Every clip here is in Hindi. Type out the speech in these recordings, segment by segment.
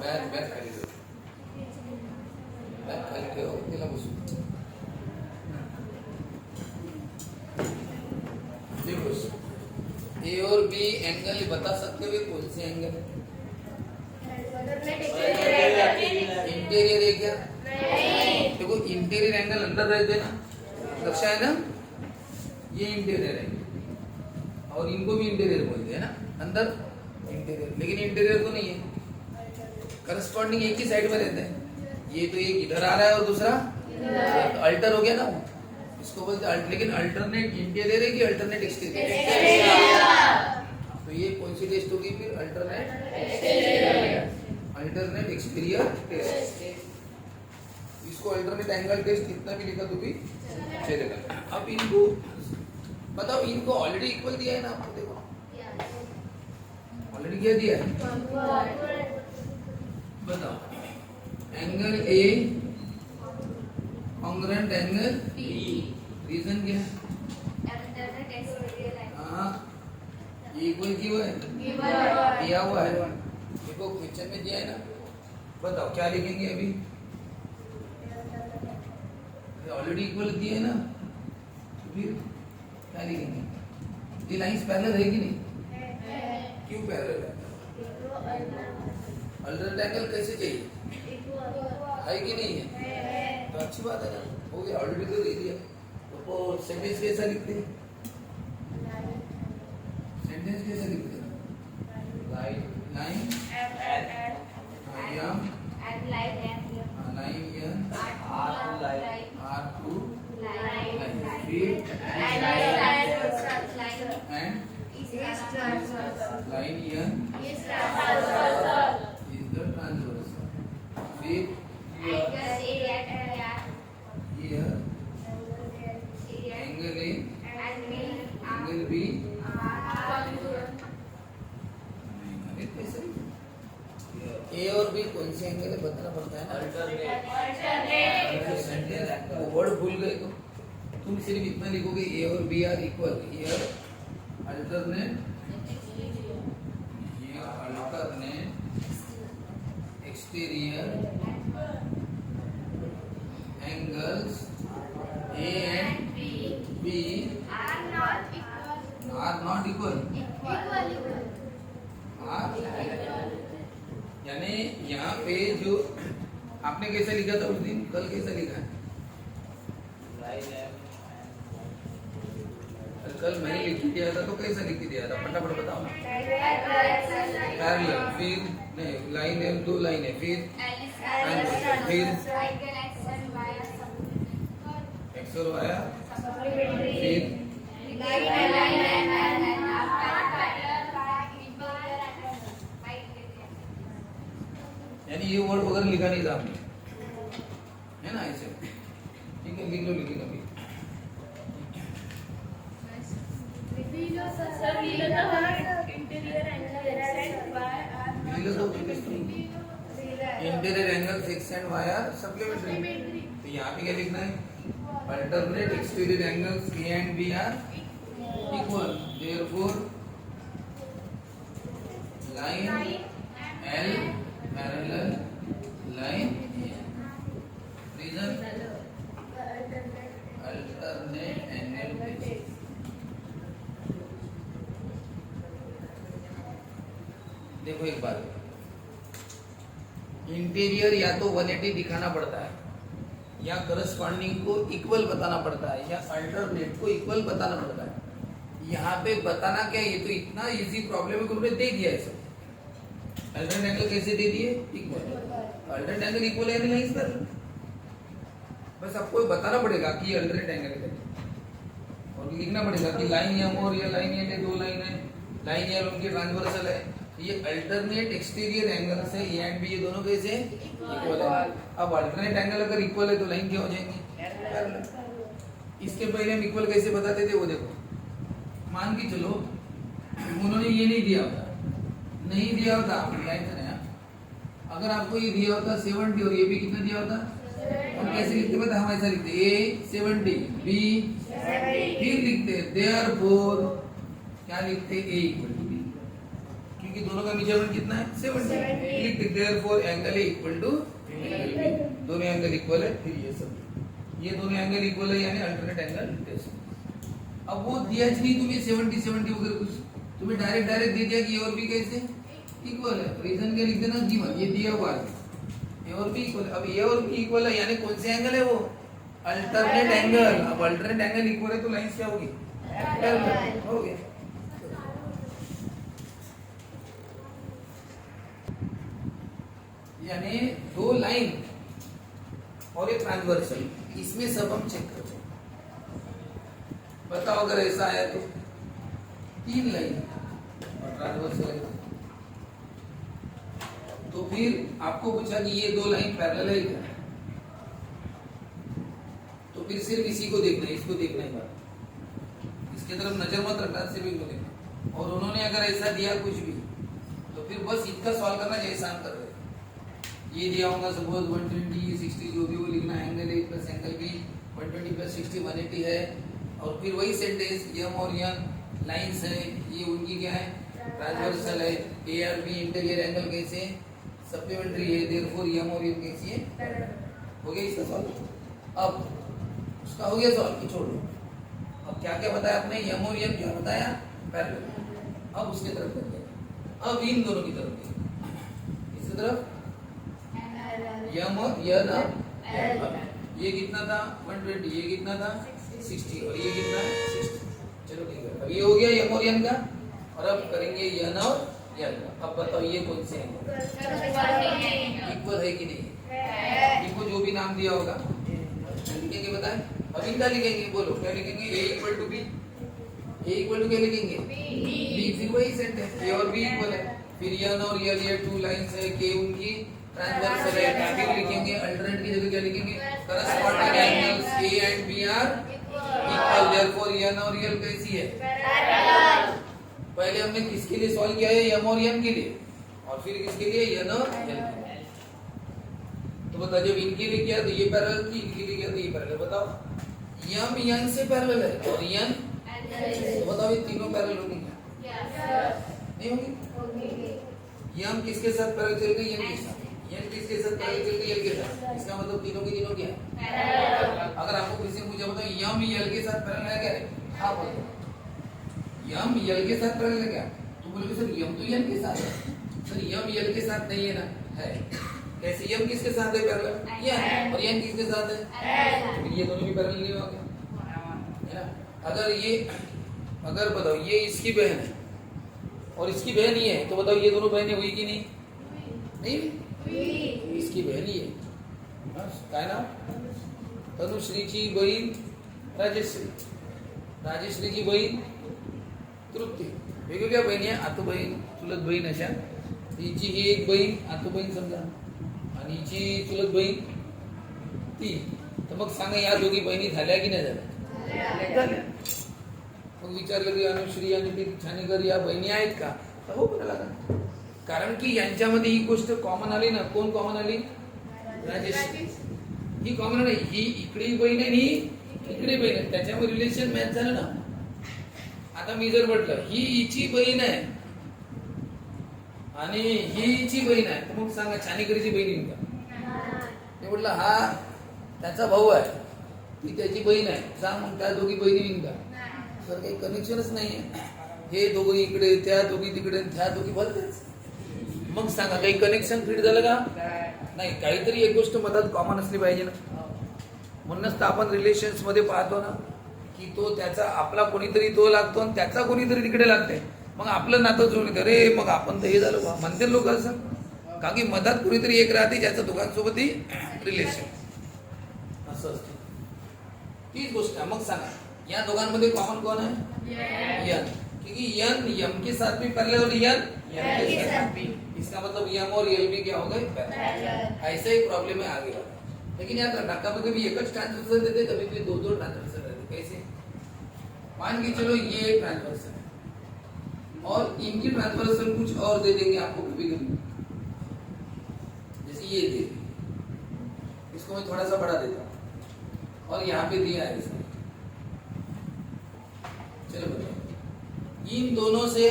बॅग बॅग खाली ठेव, बॅग खाली ठेव, तिला बसू. देखो ए और बी एंगल बता सकते हो कौन से एंगल है? इंटीरियर है क्या? देखो इंटीरियर एंगल अंदर रहते हैं ना, लक्ष्य है ना, ये इंटीरियर है और इनको भी इंटीरियर बोलते हैं ना, अंदर इंटीरियर, लेकिन इंटीरियर तो नहीं है, करस्पॉन्डिंग एक ही साइड में रहते हैं. ये तो एक इधर आ रहा है और दूसरा अल्टर हो गया ना, इसको बोलते हैं. लेकिन अल्टरनेट इंटीरियर है कि अल्टरनेट एक्सटीरियर? तो ये कौन सी टेस्ट होगी फिर? Alternate exterior test. इसको अल्टरनेट एंगल टेस्ट कितना भी लिखा तो भी चलेगा. अब इनको बताओ, इनको ऑलरेडी इक्वल दिया है ना आपको? देखो ऑलरेडी क्या दिया है, बताओ. Angle A congruent angle B, reason क्या है? हाँ, इक्वल क्यों है? दिया हुआ है, देखो क्वेश्चन में दिया है ना. बताओ क्या लिखेंगे अभी? ऑलरेडी इक्वल दिए है ना, फिर क्या लिखेंगे? ये लाइंस पैरेलल है कि नहीं? क्यों पैरेलल है? अल्टरनेट एंगल कैसे चाहिए? है कि नहीं है? तो अच्छी बात है ना, हो गया, ऑलरेडी तो दे दिया. तो सेंटेंस कैसा लिखते हैं? सेंटेंस कैसा लिखते हैं? लाइन लाइन R2 line, फिर and line here is the transverse. फिर here angle A, angle B. ए और बी कौन से एंगल है बताना पड़ता है ना. अल्टरनेट. वो वर्ड भूल गए तो तुम सिर्फ इतना लिखोगे ए और B are equal. Here alternate, ये alternate exterior angles A and B are not equal. यानी यहाँ पे जो आपने कैसे लिखा था उस दिन, कल कैसा लिखा है? कल मैंने लिख दिया था तो कैसा लिख दिया था, फटाफट बताओ ना. पैरेलल, फिर नहीं लाइन है, दो लाइन है, फिर एक्स और वाई, फिर यानी ये वर्ड वगैरह लिखा नहीं था आपने, है ना? ऐसे ठीक है, लिख लो लेकिन अभी interior angle X and Y are supplementary. तो यहाँ पे क्या लिखना है? Alternate exterior angles A and B are equal. Therefore line L parallel line. Reason alternate angle. देखो एक बात, इंटीरियर या तो 180 दिखाना पड़ता है, या करस्पॉन्डिंग को इक्वल बताना पड़ता है, या अल्टरनेट को इक्वल बताना पड़ता है. यहाँ पे बताना क्या, ये तो इतना इजी प्रॉब्लम है कि उन्होंने दे दिया है सब. अल्टरनेट एंगल कैसे दे दिए? इक्वल. अल्टरनेट एंगल इक्वल है नहीं इस पर, बस आपको बताना पड़ेगा कि अल्टरनेट एंगल है और लिखना पड़ेगा कि लाइन एम और ये लाइन एम में दो लाइन है, लाइन एल उनकी ट्रांसवर्सल है. ये अल्टरनेट एक्सटीरियर एंगल से ए एंड बी ये दोनों कैसे इक्वल है. अब अल्टरनेट एंगल अगर इक्वल है तो लाइन क्या हो जाएंगी? पैरेलल. इसके पहले हम इक्वल कैसे बताते थे वो देखो. मान के चलो उन्होंने ये नहीं दिया होता, नहीं दिया होता आपने लाइन से नया, अगर आपको ये दिया होता 70 और ये भी कितना दिया होता, हम कैसे लिखते पता? हम ऐसा लिखते ए 70 बी, फिर लिखते देयरफॉर क्या लिखते? A equal to B. क्योंकि दोनों का मेजरमेंट कितना है 70। लिख दे therefore angle A equal to दोनों एंगल इक्वल है, फिर ये सब ये दोनों एंगल इक्वल है यानी अल्टरनेट एंगल टेस्ट। अब वो दिया नहीं तुम्हें 70 70 वगैरह कुछ, तुम्हें डायरेक्ट दे दिया कि और भी कैसे इक्वल है, रीजन क्या लिख देना गिवन, ये दिया हुआ है ये और भी इक्वल है। अब ये और भी इक्वल है यानी कौन से एंगल है वो अल्टरनेट एंगल। अब अल्टरनेट एंगल इक्वल है तो लाइंस क्या होगी पैरेलल हो गया। यानी दो लाइन और एक ट्रांसवर्सल, इसमें सब हम चेक करते हैं। बताओ अगर ऐसा आया तो 3 लाइन और ट्रांसवर्सल है तो फिर आपको पूछा कि ये 2 लाइन पैरेलल है क्या, तो फिर सिर्फ इसी को देखना है, इसको देखना है, इसके तरफ नजर मत रखना, सिर्फ इनको देखना। और उन्होंने अगर ऐसा दिया कुछ भी तो फिर बस इतना सॉल्व करना जैसा हम कर रहे हैं। ये दिया होगा सपोज 120 60 जो भी वो लिखना, angle A plus angle B 120 plus 60 180 है। और फिर वही सेंटेंस यम और यन लाइंस है, ये उनकी क्या है ट्रांसवर्सल है। ए और बी इंटीरियर एंगल कैसे सप्लीमेंट्री है, देयरफॉर यम और यन कैसी है हो गया इसका सॉल्व। अब उसका हो गया सॉल्व की छोड़ो। अब क्या क्या बताया आपने यम और यन क्या बताया पैरेलल। अब उसके तरफ करते हैं, अब इन दोनों की तरफ इस तरफ यम और यन। ये कितना था 120, ये कितना था 60 और ये कितना है 60। चलो ठीक है, अब ये हो गया यम और यन का। और अब करेंगे यन और यन का। अब बताओ ये कौन से हैं इक्वल है कि नहीं, इनको जो भी नाम दिया होगा लिखेंगे, बताएं। अब इनका लिखेंगे, बोलो क्या लिखेंगे, A equal to B, A equal to क्या लिखेंगे बी, फिर वही सेंटेंस ए और बी इक्वल है। फिर यन और यल ये 2 लाइंस है, के उनकी ट्रांसवर्सल है, फिर लिखेंगे अल्टरनेट की जगह क्या लिखेंगे corresponding angles A and B are equal, therefore N और यल कैसी है पैरेलल। पहले हमने किसके लिए सॉल्व किया है यम और यन के लिए, और फिर किसके लिए यन और यल। तो बताओ जब इनके लिए किया तो ये पैरेलल थी, इनके लिए किया तो ये पैरेलल। बताओ यम यन से पैरेलल है और यन, तो बताओ ये तीनों पैरेलल होंगे क्या नहीं होंगे। यम किसके साथ पैरेलल चल रही है यन के साथ, यन किसके साथ पैरेलल चल रही है यल के साथ, इसका मतलब तीनों की तीनों क्या है पैरेलल। अगर आपको किसी ने पूछा बताओ यम यल के साथ पैरेलल है क्या, हाँ बोलो यम यल के साथ पैरेलल है क्या, तो बोलोगे सर यम तो यल के साथ है। सर यम यल के साथ नहीं है ना, है कैसे, यम किसके साथ है पैरेलल यन, और यन किसके साथ है, तो ये दोनों भी पैरेलल नहीं होंगे है ना। अगर ये अगर बताओ ये इसकी बहन है और इसकी बहन ही है, तो बताओ ये दोनों बहनें हुई कि नहीं, नहीं इसकी बहन ही है। काय नाव तनुश्रीची बहीण राजश्री, राजश्रीची बहीण तृप्ती, वेगवेगळ्या बहिणी आहे, आतू बहीण चुलत बहीण अशा। हिची ही एक बहीण आतू बहीण समजा आणि हिची चुलत बहीण ती, तर मग सांगा या दोघी बहिणी झाल्या की नाही झाल्या। मग विचारलं की अनुश्री आणि ती छानेकर या बहिणी आहेत का, तर हो म्हणाला का, कारण की यांच्यामध्ये ही गोष्ट कॉमन आली ना, कोण कॉमन आली राजश्री, ही कॉमन नाही, ही इकडे बहीण आहे ही इकडे बहीण आहे, त्याच्यामुळे रिलेशन मॅच झालं ना। आता मी जर म्हटलं ही हिची बहीण आहे आणि ही हिची बहीण आहे, तर मग सांगा छानेकरीची बहीण येईल का, मी म्हटलं हा त्याचा भाऊ आहे ती त्याची बहीण आहे, सांग मग त्या दोघी बहिणी येईल का, तर काही कनेक्शनच नाहीये, हे दोघं इकडे त्या दोघी तिकडे त्या दोघी बोलतेच, मग सांगा काही कनेक्शन फिट झालं का नाही, काहीतरी एक गोष्ट मधात कॉमन असली पाहिजे ना। म्हणूनच तर आपण रिलेशन्स मध्ये पाहतो ना की तो त्याचा आपला कोणीतरी तो लागतो आणि त्याचा कोणीतरी तिकडे लागते, मग आपलं नातं जुळून येतं, रे मग आपण तर हे झालं बा म्हणते लोक असं, का की मधात कोणीतरी एक राहते ज्याचं दोघांसोबत रिलेशन असं असते, तीच गोष्ट आहे। मग सांगा या दोघांमध्ये कॉमन कोण है यन, क्योंकि यन यम के साथ भी पैरेलल और यन यम के साथ भी, इसका मतलब यम और यल भी क्या हो गए पैरेलल। ऐसा ही प्रॉब्लम है आगे वाला, लेकिन याद रखना कभी कभी एक ट्रांसवर्सल देते, कभी कभी दो दो ट्रांसवर्सल देते। कैसे, मान के चलो ये एक ट्रांसवर्सल है और इनकी ट्रांसवर्सल कुछ और दे देंगे आपको कभी कभी, जैसे ये दे, इसको मैं थोड़ा सा बढ़ा देता हूँ और यहाँ पे दिया है इसने, चलो बताओ इन दोनों से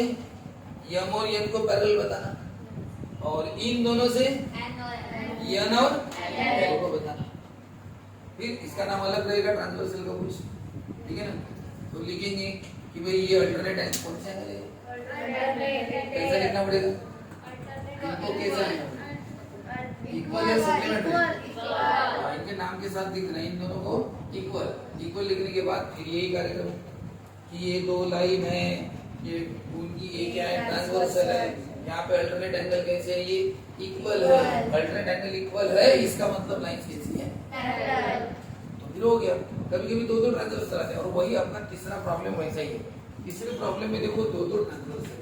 यम और एन को पैरेलल बताना, और इन दोनों से एन और एल को बताना। फिर इसका नाम अलग रहेगा ट्रांसवर्सल का कुछ, ठीक है ना। तो लिखेंगे कि भाई ये अल्टरनेट एंगल कौन सा एंगल है, कैसा लिखना पड़ेगा, इनको कैसा लिखना पड़ेगा, इक्वल या सप्लीमेंट्री, इनके नाम के साथ लिखना है इन दोनों को इक्वल। इक्वल लिखने के बाद फिर यही कार्यक्रम कि ये दो लाइन है, ये उनकी ये क्या है, ट्रांसवर्सल है, यहाँ पे अल्टरनेट एंगल कैसे है, ये इक्वल है, अल्टरनेट एंगल इक्वल है, इसका मतलब लाइन कैसी है, तो फिर हो गया। कभी कभी दो ट्रांसवर्सल आते हैं, और वही अपना तीसरा प्रॉब्लम वैसा ही है। तीसरे प्रॉब्लम में देखो दो ट्रांसवर्सल,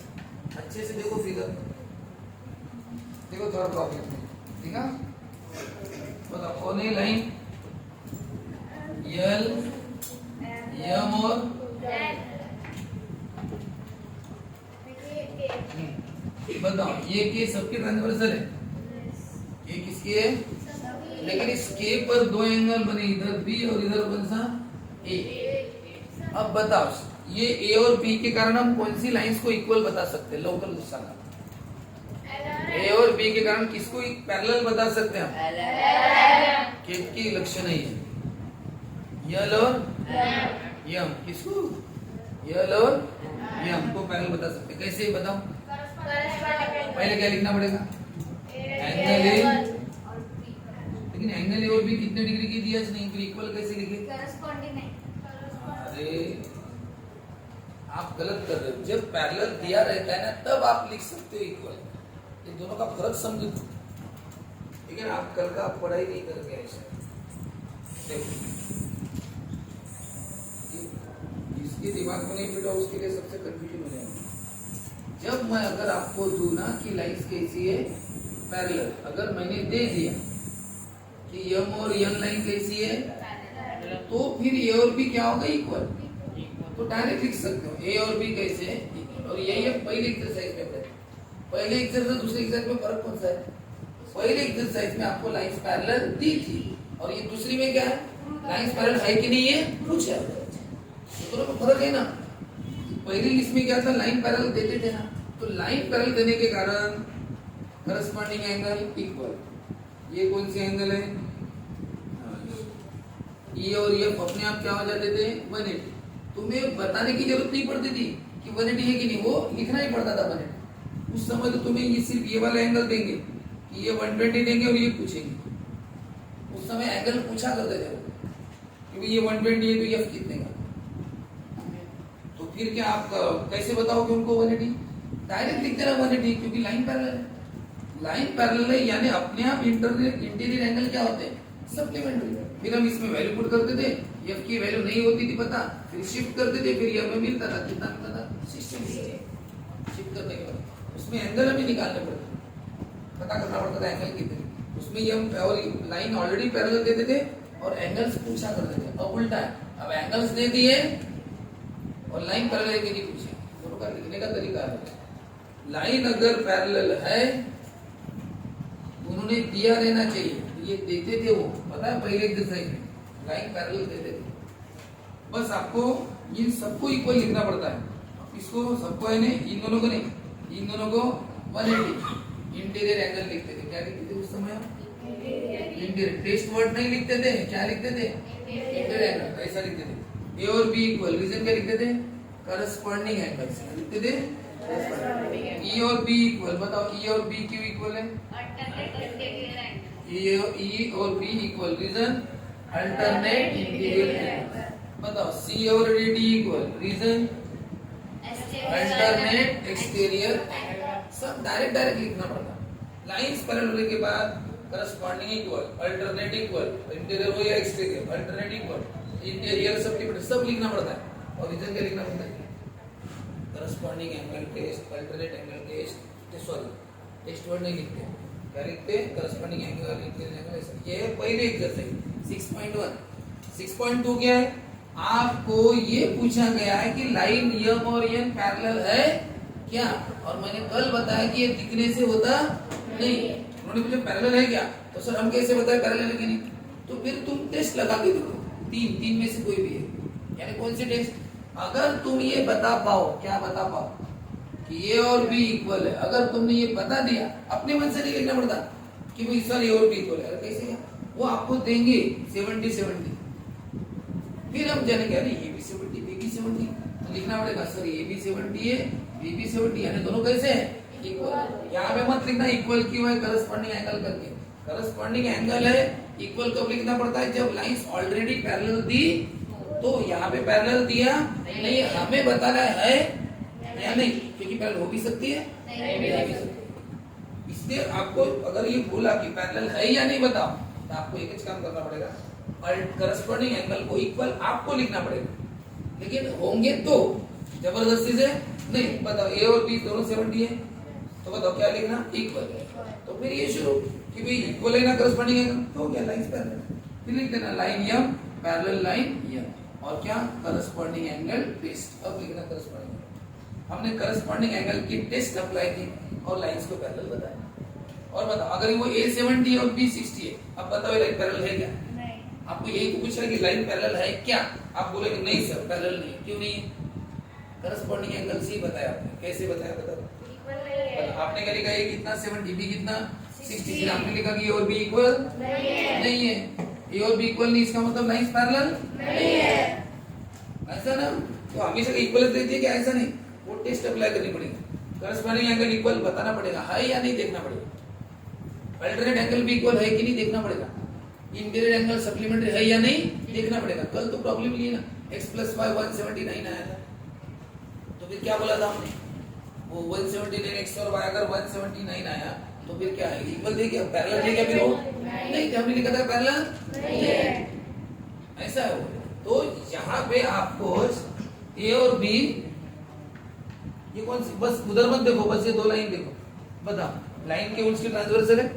अच्छे से देखो फिगर, देखो थर्ड प्रॉब्लम में, ठीक है। बताओ कौन है लाइन, एल एम और बताओ ये के सबके ट्रांसवर्सल है, ये किसकी है, लेकिन इस के पर दो एंगल बने, इधर बी और इधर कौन सा ए। अब बताओ ये ए और बी के कारण हम कौन सी लाइंस को इक्वल बता सकते हैं, लोकल गुस्सा का, ए और बी के कारण किसको पैरेलल बता सकते हैं हम, किसकी लक्षण है यल और यम, किसको यल और यम को पैरेलल बता सकते हैं। कैसे बताओ, पहले क्या लिखना पड़ेगा, एंगल ए, लेकिन एंगल ए और बी कितने डिग्री की दिया नहीं, फिर इक्वल कैसे लिखे, अरे आप गलत कर रहे हो। जब पैरेलल दिया रहता है ना तब आप लिख सकते हो इक्वल, इन दोनों का फर्क समझो। लेकिन आप कल का पढ़ाई नहीं करके ऐसा देखो, इसके दिमाग में नहीं फिटा उसके लिए सबसे कंफ्यूजन हो जाएगा। जब मैं अगर आपको दूं ना कि लाइंस कैसी है पैरेलल, अगर मैंने दे दिया कि यम और एन लाइन कैसी है, तो फिर ए और बी क्या होगा इक्वल, तो डायरेक्ट लिख सकते हो ए और बी कैसे है इक्वल। और यही है पहले एक्सरसाइज में, पहले एक्सरसाइज दूसरे एक्सरसाइज में फर्क कौन सा है, पहले एक्सरसाइज में आपको लाइंस पैरेलल दी थी, और ये दूसरी में क्या है, लाइंस पैरेलल है कि नहीं है पूछा, दोनों में फर्क है ना। पहली लिस्ट में क्या था, लाइन पैरेलल देते थे ना, तो लाइन पैरेलल देने के कारण करस्पॉन्डिंग एंगल इक्वल। ये कौन से एंगल है, ये और ये अपने आप क्या हो जाते थे 180। तुम्हें बताने की जरूरत नहीं पड़ती थी कि 180 है कि नहीं, वो लिखना ही पड़ता था 180। उस समय तो तुम्हें ये सिर्फ ये वाला एंगल देंगे कि ये 120 देंगे और ये पूछेंगे, उस समय एंगल पूछा करते थे कि ये 120 है तो ये कितने का, तो फिर क्या आप कैसे बताओगे उनको 180, डायरेक्ट लिख देना 180, क्योंकि लाइन पैरेलल है। लाइन पैरेलल है यानी अपने आप इंटीरियर एंगल क्या होते हैं, सप्लीमेंट्री। फिर हम इसमें वैल्यू पुट करते थे, एफ की वैल्यू नहीं होती थी पता, फिर शिफ्ट करते थे, फिर हमें मिलता था कितना मिलता था 60। शिफ्ट करने के बाद उसमें एंगल हमें निकालने पड़ते, पता करना पड़ता था एंगल कितने, उसमें ये हम और लाइन ऑलरेडी पैरेलल देते थे और एंगल्स पूछा करते थे। अब उल्टा है, अब एंगल्स दे दिए और लाइन पैरेलल है कि नहीं पूछे, दोनों का लिखने का तरीका है। लाइन अगर पैरेलल है उन्होंने दिया रहना चाहिए, ये देते थे वो, पता है पहले एक्सरसाइज में लाइन पैरेलल देते थे। बस आपको इन सबको इक्वल लिखना पड़ता है, इसको सबको है नहीं, इन दोनों को नहीं, इन दोनों को 180 इंटीरियर एंगल लिखते थे। क्या लिखते थे उस समय, इंटीरियर, टेस्ट वर्ड नहीं लिखते थे, क्या लिखते थे इंटीरियर एंगल, ऐसा लिखते थे। ए और बी इक्वल, रीजन क्या लिखते थे, करस्पॉन्डिंग एंगल्स लिखते थे। ई और बी इक्वल, बताओ ई और बी क्यों इक्वल है, ई और B equal, reason alternate interior angle. बताओ सी और D equal, reason alternate exterior. सब डायरेक्ट लिखना पड़ता। लाइंस पैरेलल होने के बाद corresponding equal, alternate equal, interior हो या एक्सटीरियर, अल्टरनेट इक्वल, इंटीरियर सब लिखना पड़ता है। और रीजन क्या लिखना पड़ता है, corresponding angle test, alternate angle test, sorry test word नहीं लिखते, क्या लिखते हैं, करस्पॉन्डिंग एंगल, इंटीरियर एंगल। ये है पहले एक्सरसाइज 6.1। 6.2 क्या है, आपको ये पूछा गया है कि लाइन यम और एन पैरेलल है क्या, और मैंने कल बताया कि ये दिखने से होता नहीं। उन्होंने पूछा पैरेलल है क्या, तो सर हम कैसे बताए पैरेलल है कि नहीं, तो फिर तुम टेस्ट लगा के देखो, तीन में से कोई भी है, यानी कौन से टेस्ट, अगर तुम ये बता पाओ, क्या बता पाओ कि ए और बी इक्वल है, अगर तुमने ये बता दिया, अपने मन से नहीं लिखना पड़ता कि भाई सर ए और बी इक्वल है, कैसे है? वो आपको देंगे 70-70, फिर हम जानेंगे अरे ये भी 70 बी भी 70, तो लिखना पड़ेगा सर ए भी 70 है बी भी 70, यानी दोनों कैसे हैं? इक्वल। यहाँ पे मत लिखना इक्वल क्यों है करस्पॉन्डिंग एंगल करके, करस्पॉन्डिंग एंगल है इक्वल कब लिखना पड़ता है? जब लाइंस ऑलरेडी पैरेलल दी, तो यहाँ पे पैरेलल दिया नहीं, हमें बताना है या नहीं, क्योंकि पैरेलल हो भी सकती है नहीं भी सकती है। इसलिए आपको अगर ये बोला कि पैरेलल है या नहीं बताओ, तो आपको एक काम करना पड़ेगा, और करस्पॉन्डिंग एंगल को इक्वल आपको लिखना पड़ेगा, लेकिन होंगे तो जबरदस्ती से नहीं। बताओ ए और बी दोनों 70 है, तो बताओ क्या लिखना? इक्वल। तो फिर ये शुरू कि भाई इक्वल है ना करस्पॉन्डिंग एंगल, तो हो गया लाइंस पैरेलल, फिर लिख देना लाइन यम पैरेलल लाइन यम, और क्या करस्पॉन्डिंग एंगल टेस्ट। अब लिखना करस्पॉन्डिंग, हमने करस्पॉन्डिंग एंगल की टेस्ट अप्लाई की और लाइंस को पैरेलल बताया। और बताओ अगर वो ए 70 है और बी 60 है, अब बताओ ये लाइन पैरेलल है क्या? नहीं। आपको यही तो पूछ रहा है कि लाइन पैरेलल है क्या, आप बोलेंगे नहीं सर पैरेलल नहीं। क्यों नहीं? करस्पॉन्डिंग एंगल से बताया आपने। कैसे बताया? बताओ। आपने क्या लिखा? ये कितना 70, बी कितना 60, फिर आपने लिखा कि ए और बी इक्वल नहीं है। ए और बी इक्वल नहीं, इसका मतलब लाइंस पैरेलल नहीं है, ऐसा ना? तो हमेशा इक्वल दे दिए क्या? ऐसा नहीं, वो टेस्ट अप्लाई करनी पड़ेगी। करस्पॉन्डिंग एंगल इक्वल बताना पड़ेगा, है या नहीं देखना पड़ेगा। अल्टरनेट एंगल भी इक्वल है कि नहीं देखना पड़ेगा। इंटीरियर एंगल सप्लीमेंट्री है या नहीं देखना पड़ेगा। कल तो प्रॉब्लम ली ना, x + y 179 आया था, तो फिर क्या बोला था हमने? वो 179 x और y अगर 179 आया तो फिर क्या है? इक्वल दे क्या? पैरेलल दे क्या? फिर वो नहीं, हमने लिखा था पैरेलल नहीं है, ऐसा है वो। तो यहाँ पे आपको ए और बी, ये कौन सी, बस उधर मत देखो, बस ये दो लाइन देखो, बताओ लाइन के उल्टी ट्रांसवर्सल है।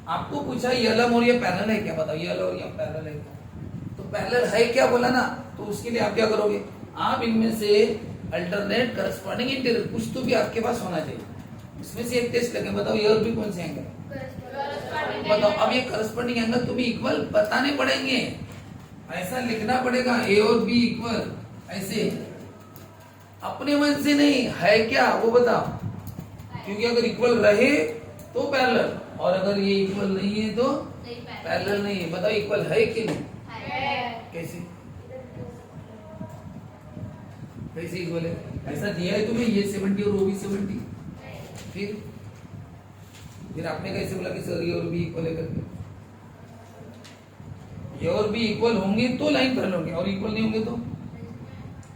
आपको पूछा ये अलम और ये पैरेलल है क्या? बताओ ये अलम और ये पैरेलल है क्या? तो पैरेलल है क्या बोला ना, तो उसके लिए आप क्या करोगे? आप इनमें से अल्टरनेट करस्पॉन्डिंग इंटीरियर कुछ तो भी आपके पास होना चाहिए, इसमें से एक टेस्ट लगे, बताओ ये और भी कौन से एंगल? बताओ। अब ये करस्पॉन्डिंग एंगल तुम्हें इक्वल बताने पड़ेंगे, ऐसा लिखना पड़ेगा ए और बी इक्वल, ऐसे अपने मन से नहीं, है क्या वो बताओ। क्योंकि अगर इक्वल रहे तो पैरेलल, और अगर ये इक्वल नहीं है तो पैरेलल नहीं है। बताओ इक्वल है कि नहीं? कैसे कैसे इक्वल है? ऐसा दिया है तुम्हें, ये 70 और वो भी 70, फिर आपने कैसे बोला कि सर ये और बी इक्वल है करके? ये और बी इक्वल होंगे तो लाइन पैरेलल होंगे, और इक्वल नहीं होंगे तो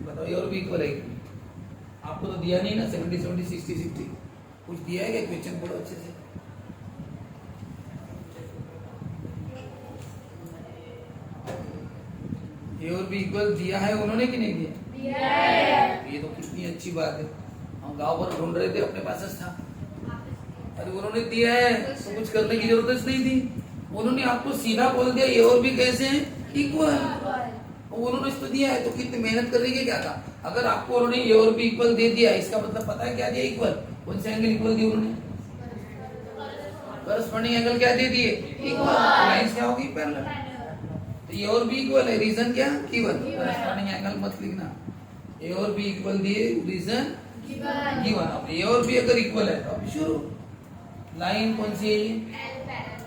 बताओ ये और बी इक्वल है? आपको तो दिया नहीं ना 70 70 60 60, कुछ दिया है क्या? क्वेश्चन पढ़ो अच्छे से। ए और बी इक्वल दिया है उन्होंने कि नहीं दिया? ये तो कितनी अच्छी बात है, हम गांव पर ढूंढ रहे थे, अपने पास था। अरे उन्होंने दिया है तो कुछ करने की जरूरत नहीं थी, उन्होंने आपको सीधा बोल दिया ये और भी कैसे हैं? इक्वल। उन्होंने इसको दिया है तो कितनी मेहनत करने की क्या था? अगर आपको उन्होंने ये और भी इक्वल दे दिया, इसका मतलब पता है क्या दिया? इक्वल। कौन से एंगल इक्वल दिए उन्होंने? करस्पॉन्डिंग एंगल क्या दे दिए? इक्वल। लाइंस क्या होगी? पैरेलल। तो ये और भी इक्वल है, रीजन क्या? गिवन। करस्पॉन्डिंग एंगल मत लिखना, ए और बी इक्वल दिए, रीजन गिवन। अब ए और बी अगर इक्वल है तो अब शुरू। लाइन कौन सी है?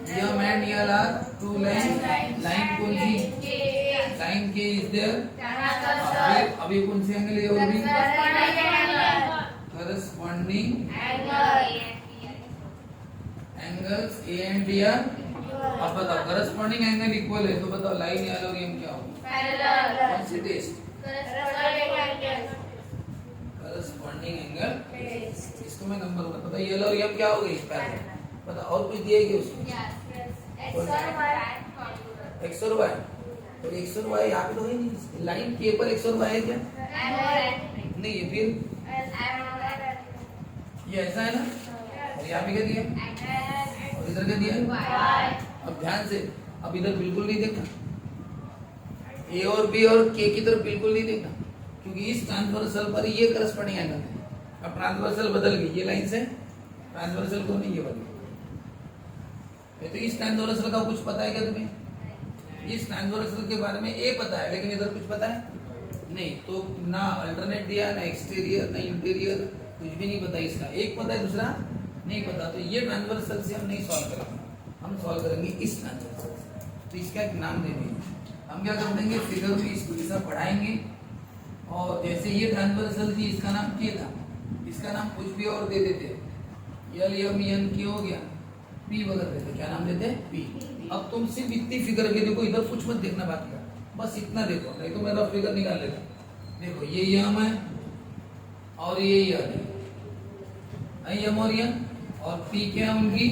M and L are two line. Line कौन सी? Line K is there. अभी कौन सी एंगल है? और भी corresponding angles A and B are. अब बताओ करस्पॉन्डिंग एंगल इक्वल है तो बताओ लाइन यल और यम क्या होगी? कौन सी टेस्ट? करस्पॉन्डिंग एंगल, इसको मैं नंबर दूंगा। पता यल और यम क्या हो गई? पैरेलल। पता और कुछ दिया है क्या उसमें? एक्स और वाई। तो एक्स और वाई यहाँ पे तो है नहीं, लाइन के पर एक्स और वाई है क्या? नहीं है, फिर ये ऐसा है ना, और यहाँ पे क्या दिया? और इधर क्या दिया? अब ध्यान से, अब इधर बिल्कुल नहीं देखना, ए और बी और के की तरफ बिल्कुल नहीं देखना, क्योंकि इस ट्रांसवर्सल पर ये करस्पॉन्डिंग एंगल है। अब ट्रांसवर्सल बदल गई, ये लाइन से ट्रांसवर्सल को नहीं, ये बदल गई। तो इस ट्रांसवर्सल का कुछ पता है क्या तुम्हें? इस ट्रांसवर्सल के बारे में ए पता है, लेकिन इधर कुछ पता है नहीं। तो ना अल्टरनेट दिया, ना एक्सटीरियर, ना इंटीरियर, कुछ भी नहीं पता इसका, एक पता है दूसरा नहीं पता, तो ये ट्रांसवर्सल से हम नहीं सॉल्व करेंगे, हम सॉल्व करेंगे इस ट्रांसवर्सल से। तो इसका एक नाम दे देंगे, हम क्या कर देंगे, फिगर भी इसको ऐसा पढ़ाएंगे। और जैसे ये ट्रांसवर्सल थी, इसका नाम क्या था, इसका नाम कुछ भी और दे देते, यल यम यन की हो गया, पी वगैरह देते, क्या नाम देते, पी। अब तुम सिर्फ इतनी फिगर के देखो, इधर कुछ मत देखना बात का, बस इतना देखो, नहीं तो मेरा फिगर निकाल लेगा। देखो ये यम है और ये यन है, यम और यन, और पी क्या है उनकी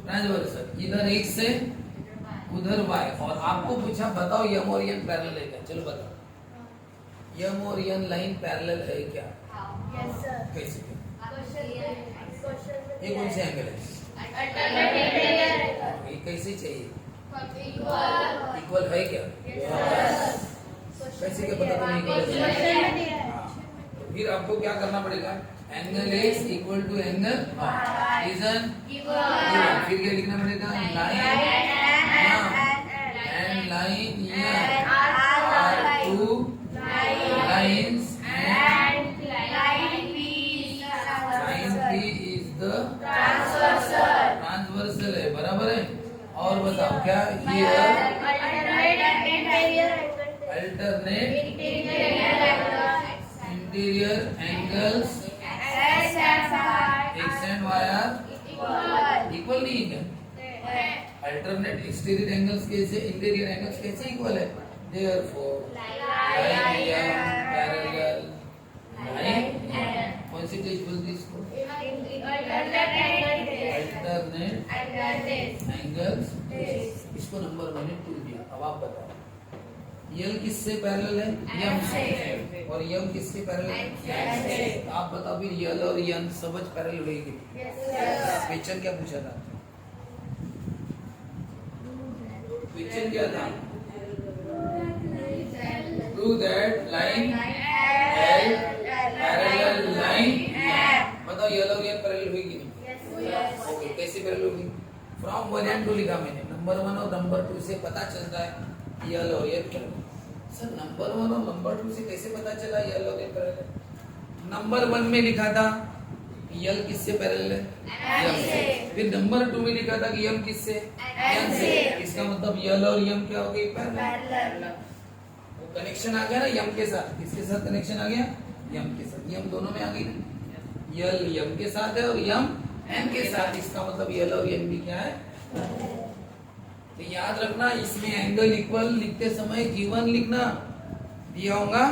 ट्रांसवर्सल, इधर एक से उधर वाई। और आपको पूछा बताओ यम और यन पैरेलल है क्या, चलो बताओ, यम और यन लाइन पैरेलल है क्या? Yes sir. कैसे? क्वेश्चन ये कौन से एंगल है? अल्टरनेट ये कैसे चाहिए, इक्वल इक्वल है क्या? कैसे क्या पता तुम्हें इक्वल है? हाँ। तो फिर आपको क्या करना पड़ेगा, angle is equal to angle reason, फिर क्या लिखना पड़ेगा, line and line are two lines and line P is the transversal है, बराबर है। और बताओ क्या, here alternate interior angles X and Y are equal नहीं है क्या? अल्टरनेट एक्सटीरियर एंगल्स कैसे, इंटीरियर एंगल्स कैसे इक्वल है? देयरफॉर लाइन पैरेलल लाइन, कौन सी चीज बोलती है इसको, अल्टरनेट एंगल्स। इसको नंबर 1 2 दिया। अब आप बताओ यल किससे पैरेलल है, यम से, और यम किससे पैरेलल है, यन से। तो आप बताओ फिर यल और यन समझ पैरेलल होगी? क्वेश्चन क्या पूछा था, क्वेश्चन क्या था, prove that line L parallel line, बताओ यल और यन पैरेलल हुई कि नहीं? ओके, कैसे पैरेलल होगी? फ्रॉम 1 and 2 लिखा मैंने, नंबर 1 और नंबर 2 से पता चलता है यल और यन पैरेलल। सर नंबर 1 और नंबर 2 से कैसे पता चला यल और यन पैरेलल? नंबर 1 में लिखा था यल किससे पैरेलल है, यम से। फिर नंबर 2 में लिखा था कि यम किससे, यन से। इसका मतलब यल और यम क्या हो गई, पैरेलल। वो कनेक्शन आ गया ना यम के साथ, किसके साथ कनेक्शन आ गया, यम के साथ। यम दोनों में आ गई ना, यल यम के साथ है और यम एम के साथ, इसका मतलब यल और यम भी क्या है। तो याद रखना, इसमें एंगल इक्वल लिखते समय गिवन लिखना, दिया होगा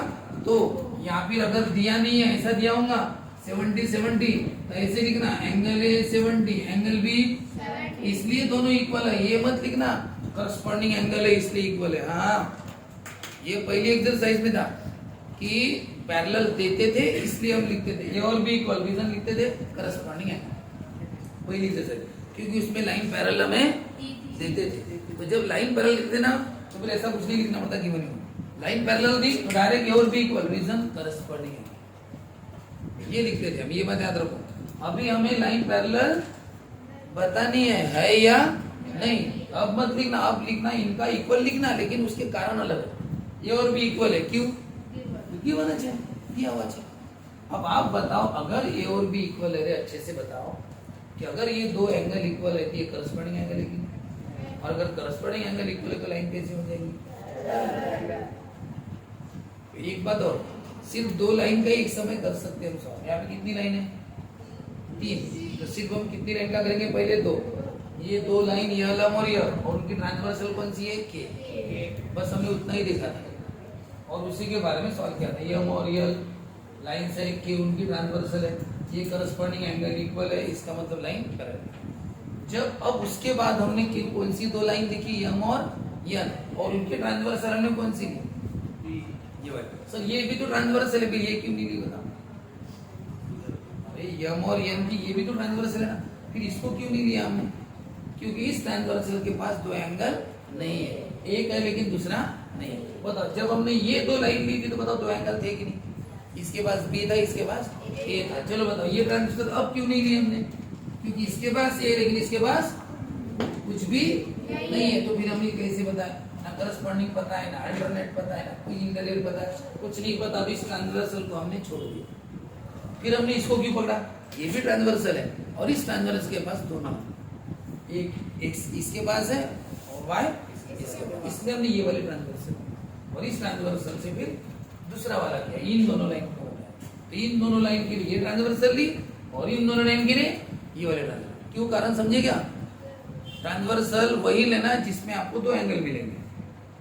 तो, यहाँ फिर अगर दिया नहीं है ऐसा दिया होगा 70 70 तो ऐसे लिखना, एंगल ए 70 एंगल बी, इसलिए दोनों इक्वल है, ये मत लिखना करस्पॉन्डिंग एंगल है इसलिए इक्वल है। हाँ, ये पहली एक्सरसाइज में था कि पैरेलल देते थे इसलिए हम लिखते थे, ये और भी इक्वल रीजन लिखते थे करस्पॉन्डिंग एंगल, पहली एक्सरसाइज, क्योंकि उसमें लाइन पैरेलल में देते थे। तो जब लाइन पैरेलल लिखते ना तो फिर ऐसा कुछ नहीं लिखना पड़ता कि बनी लाइन पैरेलल दी तो डायरेक्ट और भी इक्वल रीजन करस्पॉन्डिंग है, ये लिखते थे हम, ये बात याद रखो। अभी हमें लाइन पैरेलल बतानी है या नहीं, अब मत लिखना, अब लिखना इनका इक्वल लिखना, लेकिन उसके कारण अलग है। ये और भी इक्वल है, क्यों, क्योंकि होना चाहिए, दिया हुआ चाहिए। अब आप बताओ अगर ए और बी इक्वल है, अच्छे से बताओ कि अगर ये दो एंगल इक्वल है तो ये करस्पॉन्डिंग एंगल है कि, और अगर करस्पॉन्डिंग एंगल इक्वल है तो लाइन कैसे हो जाएगी। एक बात और, सिर्फ दो लाइन का एक समय कर सकते हैं हम सॉल्व। यहाँ पे कितनी लाइन है, 3, तो सिर्फ हम कितनी लाइन का करेंगे, पहले 2, ये 2 लाइन ये लम और यह, और उनकी ट्रांसवर्सल कौन सी है, के, बस हमें उतना ही देखा था और उसी के बारे में सॉल्व किया था। यम और यल लाइन से के उनकी ट्रांसवर्सल है, ये करस्पॉन्डिंग एंगल इक्वल है, इसका मतलब लाइन पैरेलल। जब अब उसके बाद हमने कौन सी 2 लाइन देखी, यम और यन, और उनके ट्रांसवर्सल हमने कौन सी ली, ये वाली। सर ये भी तो ट्रांसवर्सल है, ये क्यों नहीं ली बता, अरे यम और यन की ये भी तो ट्रांसवर्सल है ना, फिर इसको क्यों नहीं लिया हमने, क्योंकि इस ट्रांसवर्सल के पास 2 एंगल नहीं है, एक है लेकिन दूसरा नहीं है। बताओ जब हमने ये 2 लाइन ली थी तो बताओ 2 एंगल थे कि नहीं, इसके पास बी था, इसके पास ए था। चलो बताओ ये ट्रांसवर्सल अब क्यों नहीं ली हमने, क्योंकि इसके पास ए लेकिन इसके पास कुछ भी नहीं है, तो फिर हमें कैसे बताए, ना करस्पॉन्डिंग पता है, ना अल्टरनेट पता है, ना कोई इंटीरियर पता है, कुछ नहीं पता, तो इस ट्रांसवर्सल को हमने छोड़ दिया। फिर हमने इसको क्यों पकड़ा, ये भी ट्रांसवर्सल है और इस ट्रांसवर्सल के पास दोनों, एक x इसके पास है और y इसके पास, इसलिए हमने ये वाले ट्रांसवर्सल और इस ट्रांसवर्सल से फिर दूसरा वाला किया, इन दोनों लाइन को बताया। तो इन दोनों लाइन के लिए ये ट्रांसवर्सल ली और इन दोनों लाइन के लिए ये वाले ट्रांसवर्सल। क्यों, कारण समझे क्या, ट्रांसवर्सल वही लेना जिसमें आपको दो एंगल मिलेंगे,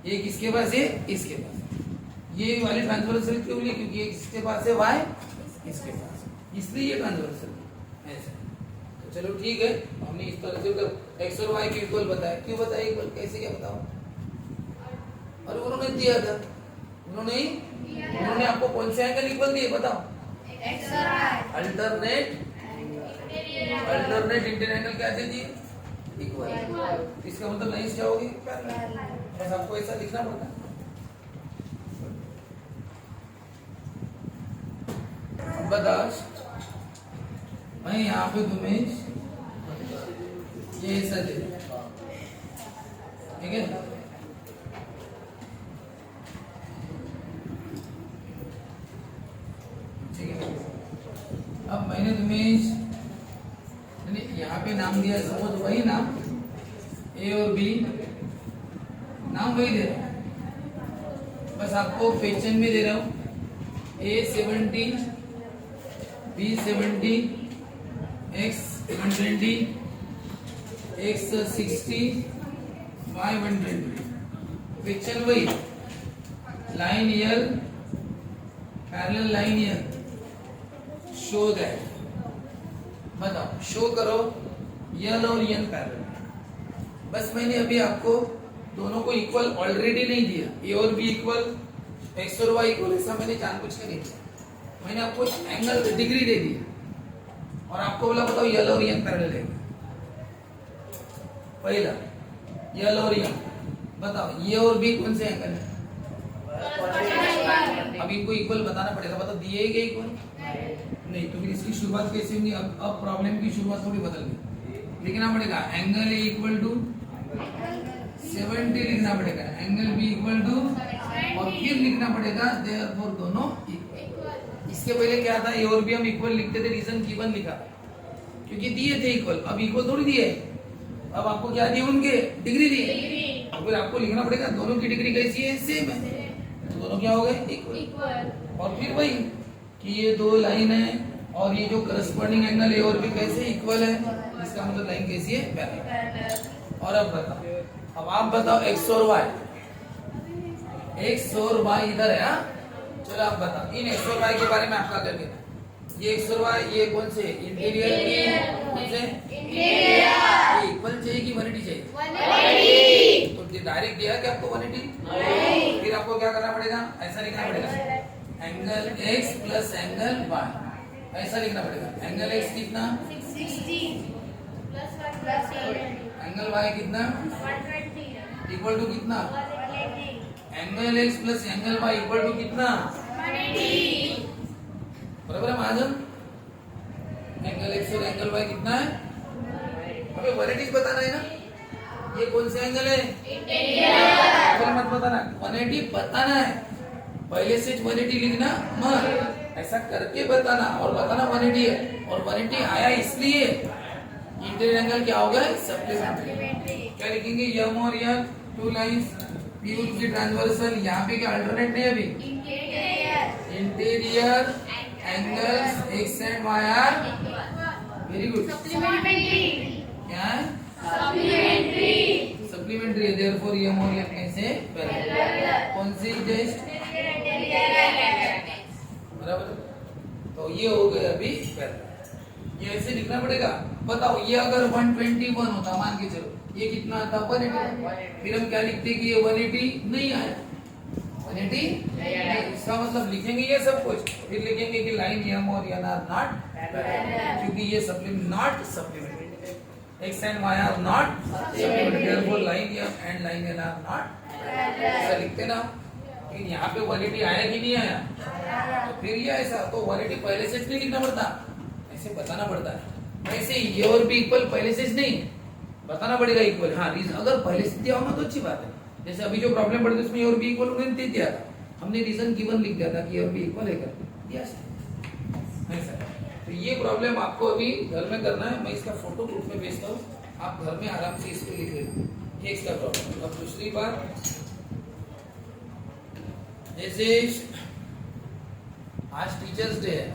एक इसके पास है इसके पास। ये वाली ट्रांसवर्सल क्यों ली, क्योंकि एक इसके पास है y इसके पास, इसलिए ये ट्रांसवर्सल ऐसा। तो चलो ठीक है, हमने इस तरह से x और y के इक्वल बताया। क्यों बताया इक्वल, कैसे क्या बताओ, और उन्होंने दिया था, उन्होंने आपको कौन से एंगल इक्वल दिए बताओ, अल्टरनेट इंटीरियर एंगल क्या दे दिए, इक्वल। इसका मतलब लाइंस क्या होगी, बस आपको ऐसा लिखना पड़ता है। बताओ मैं यहाँ पे तुम्हें ये ऐसा दे, ठीक है, ठीक है। अब मैंने तुम्हें यहाँ पे नाम दिया, समझ वही नाम ए और बी, नाम वही दे रहा हूँ, बस आपको क्वेश्चन में दे रहा हूँ A70, B70, X120, X60, Y120। Question वही, line year, parallel line year, show that, बताओ शो करो यल और यन पैरेलल। बस मैंने अभी आपको दोनों को इक्वल ऑलरेडी नहीं दिया, ए और बी इक्वल, एक्स और वाई इक्वल, ऐसा मैंने जानबूझ के नहीं दिया। मैंने आपको एंगल डिग्री दे दी और आपको बोला बताओ यल और यन पैरेलल है। पहला यल और यन, बताओ ये और बी कौन से एंगल है, अब इनको इक्वल बताना पड़ेगा। बताओ दिए गए इक्वल नहीं, तो फिर इसकी शुरुआत कैसे होगी, अब प्रॉब्लम की शुरुआत थोड़ी बदल गई, लिखना पड़ेगा एंगल ए इक्वल टू 70 लिखना पड़ेगा, एंगल बी इक्वल टू, और फिर लिखना पड़ेगा देयरफॉर दोनों इक्वल। इसके पहले क्या था, ए और बी हम इक्वल लिखते थे, रीजन गिवन लिखा क्योंकि दिए थे इक्वल, अब इक्वल थोड़ी दिए, अब आपको क्या दिए, उनके डिग्री दी, और फिर आपको लिखना पड़ेगा दोनों की डिग्री कैसी है, सेम है, तो दोनों क्या हो गए इक्वल। और फिर वही कि ये दो लाइन है और ये जो करस्पॉन्डिंग एंगल ए और बी कैसे इक्वल है, इसका मतलब लाइन कैसी है, पैरेलल। और अब बताओ, अब आप बताओ एक्स और वाई, एक्स और वाई इधर है, चलो आप बताओ इन एक्स और वाई के बारे में आपका क्या कहना है, ये एक्स और वाई ये कौन से इंटीरियर की, कौन से ये इक्वल चाहिए कि 180 चाहिए, तो डायरेक्ट दिया कि आपको 180, फिर आपको क्या करना पड़ेगा, ऐसा लिखना पड़ेगा angle x plus angle y, ऐसा लिखना पड़ेगा। एंगल x कितना 60 एंगल y कितना 120 इक्वल टू कितना, 180 angle x plus angle y equal to कितना, 180। बराबर है महाजन, एंगल x और एंगल y कितना है, हमें 180 बताना है ना, ये कौन से एंगल है, इंटीरियर मत बताना, 180 बताना है, पहले से 180 लिखना मत, ऐसा करके बताना और बताना 180 है, और 180 आया इसलिए इंटीरियर एंगल क्या होगा, सप्लीमेंट्री। क्या लिखेंगे, यम और यन टू लाइंस पी की ट्रांसवर्सल, यहाँ पे क्या अल्टरनेट नहीं अभी, interior angles X and Y are, very good, क्या है सप्लीमेंट्री है, देयरफॉर यम और यन कैसे पैरेलल, कौन सी टेस्ट, बराबर। तो ये हो गया अभी पैरेलल, ये ऐसे लिखना पड़ेगा। बताओ ये अगर 121 होता, मान के चलो ये कितना आता 180, फिर हम क्या लिखते कि ये 180 नहीं आया, 180 इसका मतलब लिखेंगे ये सब कुछ, फिर लिखेंगे कि लाइन एम और एन आर नॉट पैरेलल, क्योंकि ये not supplementary, X and Y are not supplementary, therefore line M and line N are not parallel, ऐसा लिखते ना। लेकिन यहाँ पे 180 आया कि नहीं आया, तो फिर ये ऐसा, तो 180 पहले से नहीं लिखना पड़ता, ऐसे बताना पड़ता है। ऐसे ये और भी इक्वल पहले से नहीं बताना पड़ेगा इक्वल, हाँ अगर पहले से दिया होगा तो अच्छी बात है। जैसे अभी जो प्रॉब्लम पड़ी थी उसमें और भी इक्वल उन्होंने दे दिया था, हमने रीजन गिवन लिख दिया था कि और भी इक्वल है कर दिया। ऐसा है। तो ये प्रॉब्लम आपको अभी घर में करना है। मैं इसका फोटो ग्रुप में भेजता हूँ, आप घर में आराम से इसको लिख लेना, ये इसका प्रॉब्लम। अब दूसरी बात, जैसे आज टीचर्स डे है,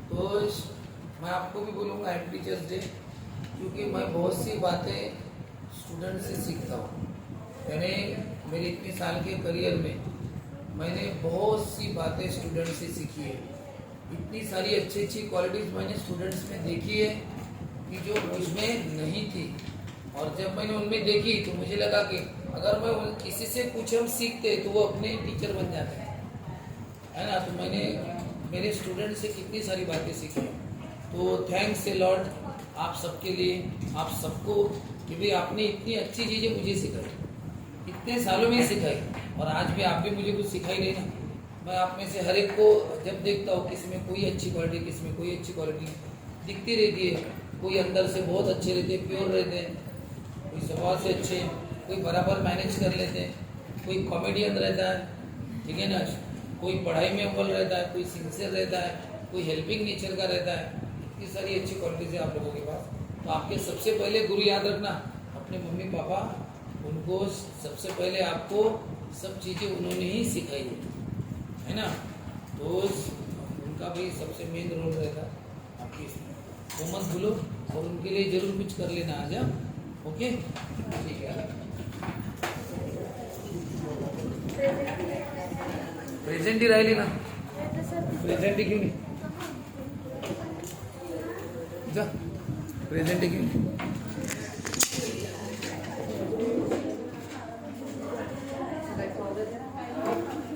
तो मैं आपको भी बोलूँगा हैप्पी टीचर्स डे, क्योंकि मैं बहुत सी बातें स्टूडेंट से सीखता हूँ। मैंने मेरे इतने साल के करियर में मैंने बहुत सी बातें स्टूडेंट से सीखी है। इतनी सारी अच्छी अच्छी क्वालिटीज़ मैंने स्टूडेंट्स में देखी है कि जो मुझमें नहीं थी, और जब मैंने उनमें देखी तो मुझे लगा कि अगर मैं किसी से कुछ हम सीखते तो वो अपने टीचर बन जाते हैं, है ना। तो मैंने मेरे स्टूडेंट से कितनी सारी बातें सीखी हैं। तो थैंक्स ए लॉट आप सबके लिए, आप सबको, कि भाई आपने इतनी अच्छी चीज़ें मुझे सिखाई, इतने सालों में सिखाई, और आज भी आप भी मुझे कुछ सिखाई नहीं ना। मैं आप में से हर एक को जब देखता हूँ, किसी में कोई अच्छी क्वालिटी, किसी में कोई अच्छी क्वालिटी दिखती रहती है। कोई अंदर से बहुत अच्छे रहते हैं, प्योर रहते हैं, कोई स्वभाव से अच्छे, कोई बराबर मैनेज कर लेते हैं, कोई कॉमेडियन रहता है, ठीक है ना, कोई पढ़ाई में अव्वल रहता है, कोई सिंसियर रहता है, कोई हेल्पिंग नेचर का रहता है। इतनी सारी अच्छी क्वालिटीज है आप लोगों के पास। तो आपके सबसे पहले गुरु याद रखना, अपने मम्मी पापा, उनको सबसे पहले आपको सब चीज़ें उन्होंने ही सिखाई है ना। तो उनका भी सबसे मेन रोल रहता है आपकी इसमें, वो मत भूलो, और उनके लिए जरूर कुछ कर लेना आज। ओके, ठीक है। प्रेजेंट ही राहिली ना, प्रेजेंट ही क्यों नहीं, जा प्रेजेंट ही क्यों नहीं।